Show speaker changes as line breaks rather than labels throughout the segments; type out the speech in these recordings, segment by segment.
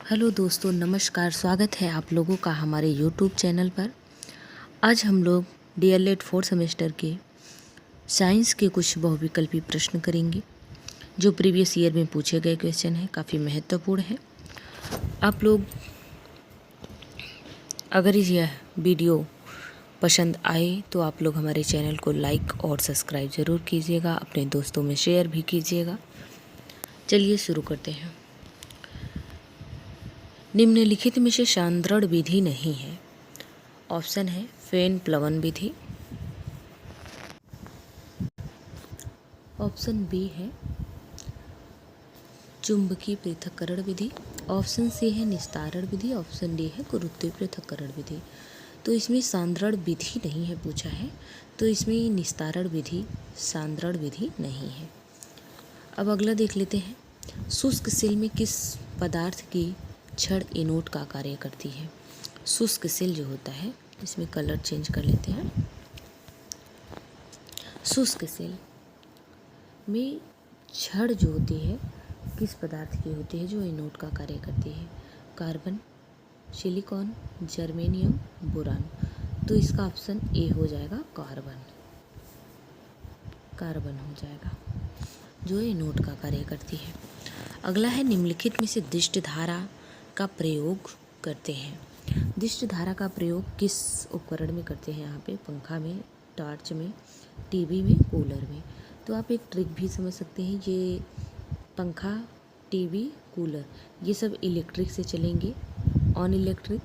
Hello दोस्तों, नमस्कार। स्वागत है आप लोगों का हमारे यूट्यूब चैनल पर। आज हम लोग डीएलएड 4 सेमेस्टर के साइंस के कुछ बहुविकल्पी प्रश्न करेंगे जो प्रीवियस ईयर में पूछे गए क्वेश्चन हैं, काफ़ी महत्वपूर्ण है। आप लोग अगर यह वीडियो पसंद आए तो आप लोग हमारे चैनल को लाइक और सब्सक्राइब ज़रूर कीजिएगा, अपने दोस्तों में शेयर भी कीजिएगा। चलिए शुरू करते हैं। निम्नलिखित में से सांद्रण विधि नहीं है। ऑप्शन है फेन प्लवन विधि, ऑप्शन बी है चुंबकीय पृथक्करण विधि, ऑप्शन सी है निस्तारण विधि, ऑप्शन डी है गुरुत्वीय पृथक्करण विधि। तो इसमें सांद्रण विधि नहीं है पूछा है, तो इसमें निस्तारण विधि सांद्रण विधि नहीं है। अब अगला देख लेते हैं। शुष्क सेल में किस पदार्थ की छड़ एनोड का कार्य करती है? शुष्क सेल जो होता है, इसमें कलर चेंज कर लेते हैं। शुष्क सेल में छड़ जो होती है किस पदार्थ की होती है जो एनोड का कार्य करती है? Carbon, silicon, germanium, boron. तो इसका ऑप्शन ए हो जाएगा कार्बन। कार्बन हो जाएगा जो एनोड का कार्य करती है। अगला है निम्नलिखित में से दिष्ट धारा का प्रयोग करते हैं। दिष्ट धारा का प्रयोग किस उपकरण में करते हैं? यहाँ पे पंखा में, टॉर्च में, टीवी में, कूलर में। तो आप एक ट्रिक भी समझ सकते हैं। ये पंखा, टीवी, कूलर ये सब इलेक्ट्रिक से चलेंगे, ऑन इलेक्ट्रिक,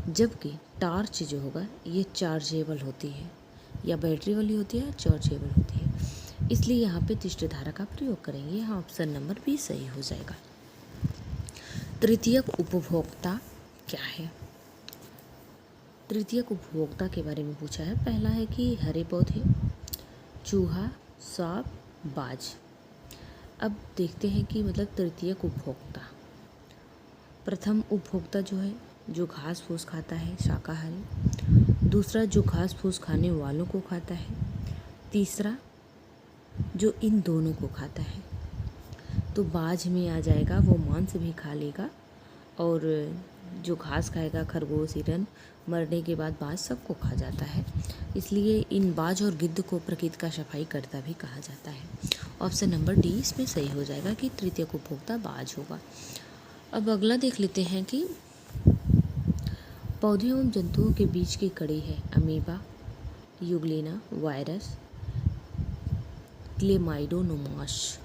जबकि टॉर्च जो होगा ये चार्जेबल होती है, या बैटरी वाली होती है, चार्जेबल होती है। इसलिए यहाँ पे दिष्ट धारा का प्रयोग करेंगे। यहाँ ऑप्शन नंबर बी सही हो जाएगा। तृतीयक उपभोक्ता क्या है? तृतीयक उपभोक्ता के बारे में पूछा है। पहला है कि हरे पौधे, चूहा, सांप, बाज। अब देखते हैं कि मतलब तृतीयक उपभोक्ता। प्रथम उपभोक्ता जो है जो घास फूस खाता है, शाकाहारी। दूसरा जो घास फूस खाने वालों को खाता है। तीसरा जो इन दोनों को खाता है। तो बाज में आ जाएगा, वो मांस भी खा लेगा, और जो घास खाएगा, खरगोश, हिरन, मरने के बाद बाज सबको खा जाता है। इसलिए इन बाज और गिद्ध को प्रकृति का सफाई करता भी कहा जाता है। ऑप्शन नंबर डी इसमें सही हो जाएगा कि तृतीयक उपभोक्ता बाज होगा। अब अगला देख लेते हैं कि पौधों एवं जंतुओं के बीच की कड़ी है अमीबा, यूग्लिना, वायरस, क्लेमाइडोमोनास।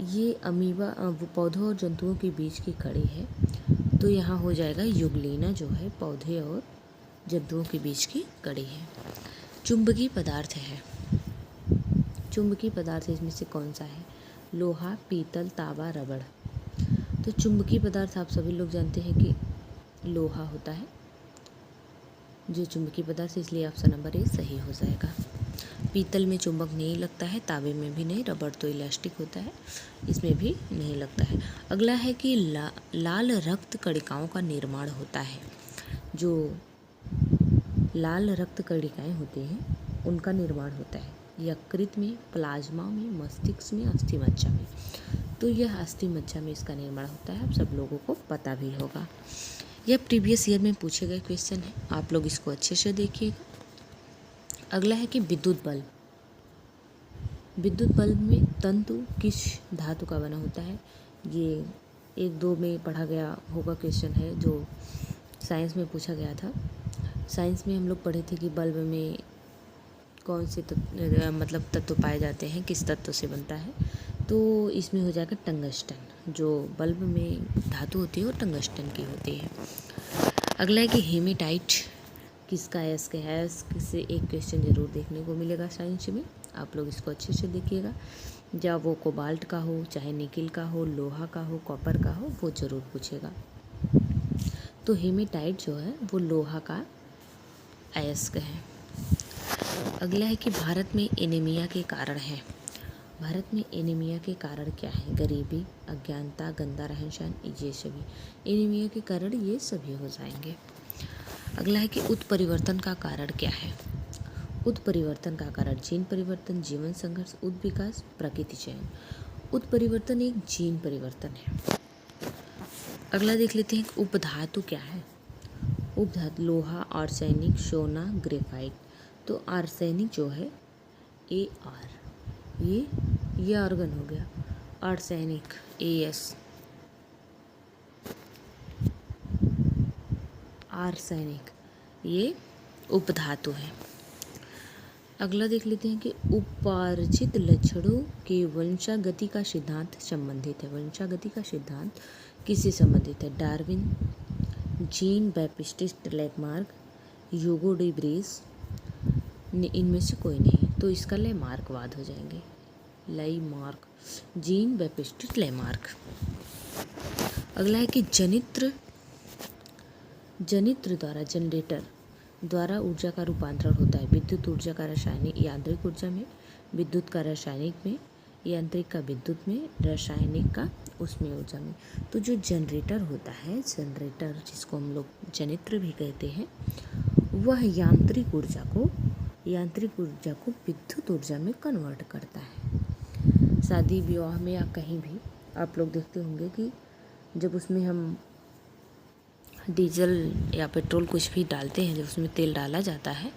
ये अमीबा पौधों और जंतुओं के बीच की कड़ी है, तो यहाँ हो जाएगा यूग्लिना जो है पौधे और जंतुओं के बीच की कड़ी है। चुंबकीय पदार्थ है। चुंबकीय पदार्थ इसमें से कौन सा है? लोहा, पीतल, तांबा, रबड़। तो चुंबकीय पदार्थ आप सभी लोग जानते हैं कि लोहा होता है जो चुंबकीय पदार्थ, इसलिए ऑप्शन नंबर ए सही हो जाएगा। पीतल में चुंबक नहीं लगता है, तांबे में भी नहीं, रबड़ तो इलास्टिक होता है, इसमें भी नहीं लगता है। अगला है कि लाल रक्त कणिकाओं का निर्माण होता है। जो लाल रक्त कणिकाएं होती हैं उनका निर्माण होता है यकृत में, प्लाज्मा में, मस्तिष्क में, अस्थि मज्जा में। तो यह अस्थि मज्जा में इसका निर्माण होता है, आप सब लोगों को पता भी होगा। यह प्रीवियस ईयर में पूछे गए क्वेश्चन है, आप लोग इसको अच्छे से देखिएगा। अगला है कि विद्युत बल्ब। विद्युत बल्ब में तंतु किस धातु का बना होता है? ये 1-2 में पढ़ा गया होगा क्वेश्चन है जो साइंस में पूछा गया था। साइंस में हम लोग पढ़े थे कि बल्ब में कौन से तत्व पाए जाते हैं, किस तत्व से बनता है। तो इसमें हो जाएगा टंगस्टन। जो बल्ब में धातु होती है वो टंगस्टन की होती है। अगला है कि हेमेटाइट किसका अयस्क है? अयस्क से एक क्वेश्चन जरूर देखने को मिलेगा साइंस में, आप लोग इसको अच्छे से देखिएगा। या वो कोबाल्ट का हो, चाहे निकिल का हो, लोहा का हो, कॉपर का हो, वो जरूर पूछेगा। तो हेमेटाइट जो है वो लोहा का अयस्क है। अगला है कि भारत में एनीमिया के कारण है। भारत में एनीमिया के कारण क्या है? गरीबी, अज्ञानता, गंदा रहन सहन, ये सभी एनीमिया के कारण ये सभी हो जाएंगे। अगला है कि उत्परिवर्तन का कारण क्या है? उत्परिवर्तन का कारण जीन परिवर्तन, जीवन संघर्ष, उत्विकास, प्रकृति चयन। उत्परिवर्तन एक जीन परिवर्तन है। अगला देख लेते हैं कि उपधातु क्या है। उपधातु लोहा, आर्सेनिक, सोना, ग्रेफाइट। तो आर्सेनिक जो है AR, ये आर्गन हो गया। आर्सेनिक AS, आर्सेनिक ये उपधातु है। अगला देख लेते हैं कि उपार्जित लक्षणों के वंशागति का सिद्धांत संबंधित है। वंशागति का सिद्धांत किससे संबंधित है? Darwin, Jean Baptiste Lamarck, Hugo de brace, इनमें से कोई नहीं, तो इसका लेमार्कवाद हो जाएंगे। Lamarck, Jean Baptiste Lamarck. अगला है कि जनित्र द्वारा, जनरेटर द्वारा ऊर्जा का रूपांतरण होता है। विद्युत ऊर्जा का रासायनिक यांत्रिक ऊर्जा में, विद्युत का रासायनिक में, यांत्रिक का विद्युत में, रासायनिक का उसमें ऊर्जा में। तो जो जनरेटर होता है, जनरेटर जिसको हम लोग जनित्र भी कहते हैं, वह यांत्रिक ऊर्जा को विद्युत ऊर्जा में कन्वर्ट करता है। शादी विवाह में या कहीं भी आप लोग देखते होंगे कि जब उसमें हम डीजल या पेट्रोल कुछ भी डालते हैं, जब उसमें तेल डाला जाता है,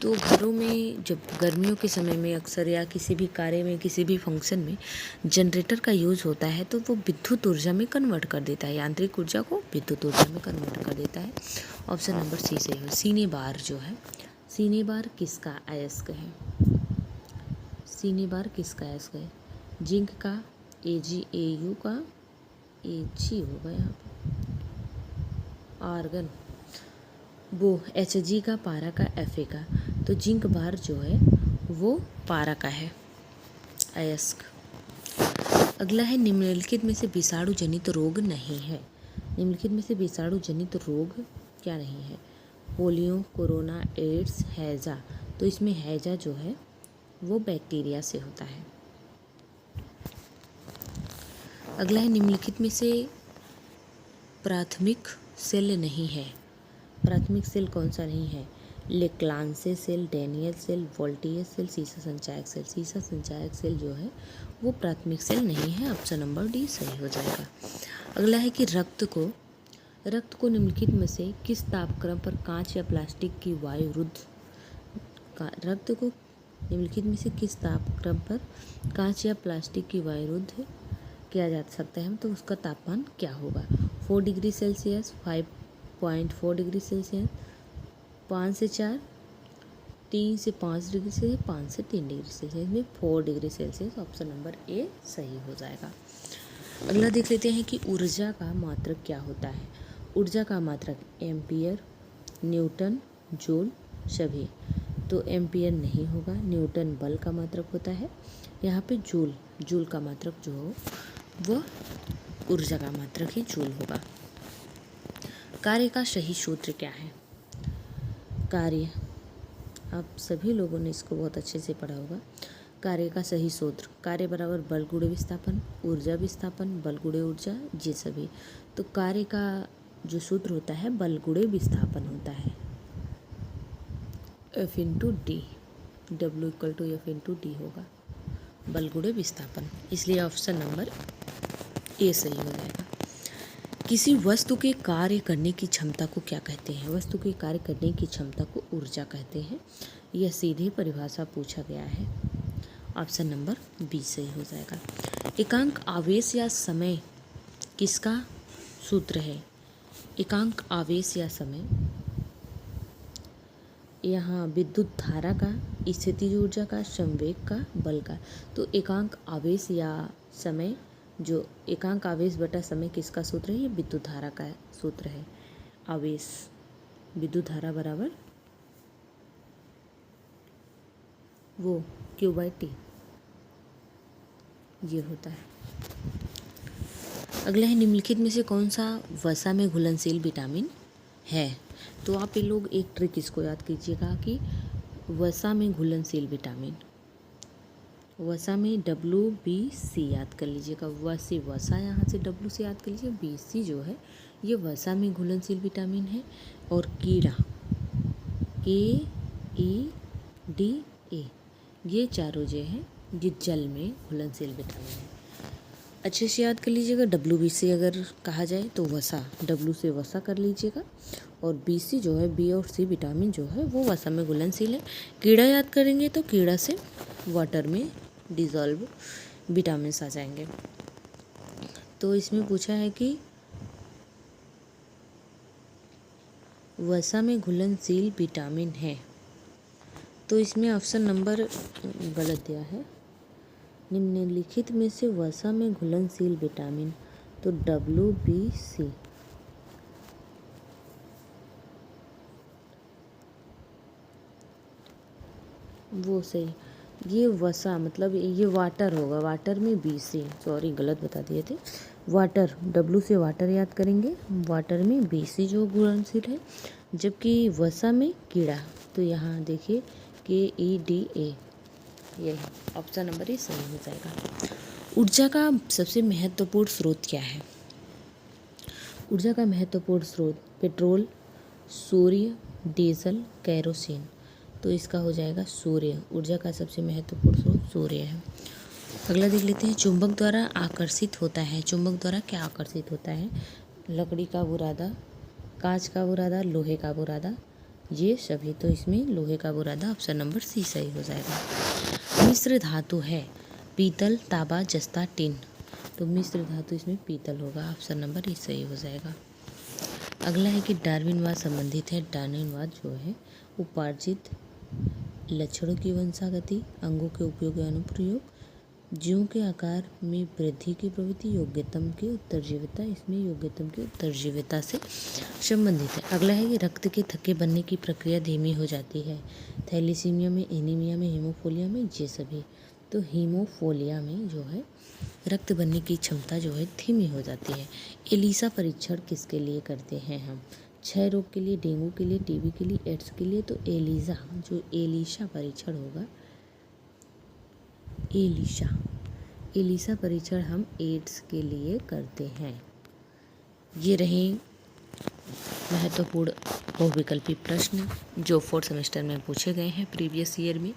तो घरों में जब गर्मियों के समय में अक्सर या किसी भी कार्य में, किसी भी फंक्शन में जनरेटर का यूज़ होता है, तो वो विद्युत ऊर्जा में कन्वर्ट कर देता है, यांत्रिक ऊर्जा को विद्युत ऊर्जा में कन्वर्ट कर देता है। ऑप्शन नंबर सी सही हो। सीने बार जो है, सीने बार किसका अयस्क है? सीने बार किसका अयस्क है? जिंक का, AgAu का, Ag होगा यहाँ पे, आर्गन, वो Hg का, पारा का, Fa का। तो जिंक बार जो है वो पारा का है अयस्क। अगला है निम्नलिखित में से विषाणु जनित रोग नहीं है। निम्नलिखित में से विषाणु जनित रोग क्या नहीं है? पोलियो, कोरोना, एड्स, हैजा। तो इसमें हैजा जो है वो बैक्टीरिया से होता है। अगला है निम्नलिखित में से प्राथमिक सेल नहीं है। प्राथमिक सेल कौन सा नहीं है? लेक्लांसे सेल, डेनियल सेल, वोल्टियस सेल, सीसा संचायक सेल। सीसा संचायक सेल जो है वो प्राथमिक सेल नहीं है। ऑप्शन नंबर डी सही हो जाएगा। अगला है कि रक्त को निम्नलिखित में से किस तापक्रम पर कांच या प्लास्टिक की वायुरुद्ध, रक्त को निम्नलिखित में से किस तापक्रम पर कांच या प्लास्टिक की वायुरुद्ध किया जा सकता है, तो उसका तापमान क्या होगा? 4 डिग्री सेल्सियस, 5.4 डिग्री सेल्सियस, 5 से 4, 3 से 5 डिग्री सेल्सियस, 5 से 3 डिग्री सेल्सियस में 4 degree Celsius. Option number A सही हो जाएगा। अगला देख लेते हैं कि ऊर्जा का मात्रक क्या होता है। ऊर्जा का मात्रक एम्पियर, न्यूटन, जूल, सभी। तो एम्पियर नहीं होगा, न्यूटन बल का मात्रक होता है। यहाँ पे जूल का मात्रक जो हो वह ऊर्जा का मात्रक ही जूल होगा। कार्य का सही सूत्र क्या है? कार्य, आप सभी लोगों ने इसको बहुत अच्छे से पढ़ा होगा। कार्य का सही सूत्र, कार्य बराबर बल गुणे विस्थापन, ऊर्जा विस्थापन, बल गुणे ऊर्जा, ये सभी। तो कार्य का जो सूत्र होता है बल गुणे विस्थापन होता है, F/D, W=F/D होगा, बल गुणे विस्थापन। इसलिए ऑप्शन नंबर ए सही हो जाएगा। किसी वस्तु के कार्य करने की क्षमता को क्या कहते हैं? वस्तु के कार्य करने की क्षमता को ऊर्जा कहते हैं। यह सीधी परिभाषा पूछा गया है। ऑप्शन नंबर बी सही हो जाएगा। एकांक आवेश या समय किसका सूत्र है? एकांक आवेश या समय, यहाँ विद्युत धारा का, स्थितिज ऊर्जा का, संवेग का, बल का। तो एकांक आवेश या समय, जो एकांक आवेश बटा समय किसका सूत्र है? ये विद्युत धारा का सूत्र है। आवेश, विद्युत धारा बराबर वो Q/T, ये होता है। अगला है निम्नलिखित में से कौन सा वसा में घुलनशील विटामिन है? तो आप ये लोग एक ट्रिक इसको याद कीजिएगा कि वसा में घुलनशील विटामिन, वसा में WBC याद कर लीजिएगा। वसा यहाँ से W से याद कर लीजिए, BC जो है ये वसा में घुलनशील विटामिन है। और कीड़ा KEDA, ये चारों जो है ये जल में घुलनशील विटामिन है। अच्छे से याद कर लीजिएगा। WBC अगर कहा जाए तो वसा, W से वसा कर लीजिएगा, और BC जो है, B और C विटामिन जो है वो वसा में घुलनशील है। कीड़ा याद करेंगे तो कीड़ा से वाटर में डिज़ोल्व विटामिन आ जाएंगे। तो इसमें पूछा है कि वसा में घुलनशील विटामिन है, तो इसमें ऑप्शन नंबर गलत दिया है। निम्नलिखित में से वसा में घुलनशील विटामिन, तो WBC। वो सही, ये वसा मतलब ये वाटर होगा, वाटर में BC, सॉरी गलत बता दिए थे। वाटर, W से वाटर याद करेंगे, वाटर में BC जो घुलनशील है, जबकि वसा में कीड़ा, तो यहाँ देखिए KEDA, यही ऑप्शन नंबर ही सही हो जाएगा। ऊर्जा का सबसे महत्वपूर्ण स्रोत क्या है? ऊर्जा का महत्वपूर्ण स्रोत पेट्रोल, सूर्य, डीजल, केरोसिन, तो इसका हो जाएगा सूर्य। ऊर्जा का सबसे महत्वपूर्ण स्रोत सूर्य है। अगला देख लेते हैं, चुंबक द्वारा आकर्षित होता है। चुंबक द्वारा क्या आकर्षित होता है? लकड़ी का बुरादा, कांच का बुरादा, लोहे का बुरादा, ये सभी। तो इसमें लोहे का बुरादा, ऑप्शन नंबर C सही हो जाएगा। मिश्र धातु है पीतल, तांबा, जस्ता, टिन, तो मिश्र धातु इसमें पीतल होगा, ऑप्शन नंबर E सही हो जाएगा। अगला है कि डार्विनवाद संबंधित है। डार्विनवाद जो है उपार्जित लक्षणों की वंशागति, अंगों के उपयोग या अनुप्रयोग, जीवों के आकार में वृद्धि की प्रवृत्ति, योग्यतम की उत्तरजीविता, इसमें योग्यतम की उत्तरजीविता से संबंधित है। अगला है कि रक्त के थक्के बनने की प्रक्रिया धीमी हो जाती है। थैलीसीमिया में, एनीमिया में, हीमोफीलिया में, ये सभी। तो हीमोफीलिया में जो है रक्त बनने की क्षमता जो है धीमी हो जाती है। एलिसा परीक्षण किसके लिए करते हैं हम? क्षय रोग के लिए, डेंगू के लिए, टीबी के लिए, एड्स के लिए। तो एलिसा परीक्षण होगा, एलिसा परीक्षण हम एड्स के लिए करते हैं। ये रहे महत्वपूर्ण बहुविकल्पी प्रश्न जो 4th सेमेस्टर में पूछे गए हैं प्रीवियस ईयर में।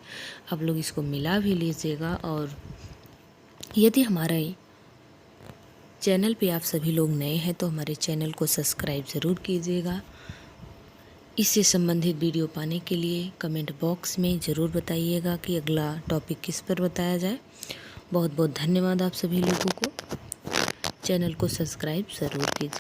आप लोग इसको मिला भी लीजिएगा, और यदि हमारे चैनल पे आप सभी लोग नए हैं तो हमारे चैनल को सब्सक्राइब ज़रूर कीजिएगा। इससे संबंधित वीडियो पाने के लिए कमेंट बॉक्स में ज़रूर बताइएगा कि अगला टॉपिक किस पर बताया जाए। बहुत बहुत धन्यवाद आप सभी लोगों को। चैनल को सब्सक्राइब ज़रूर कीजिए।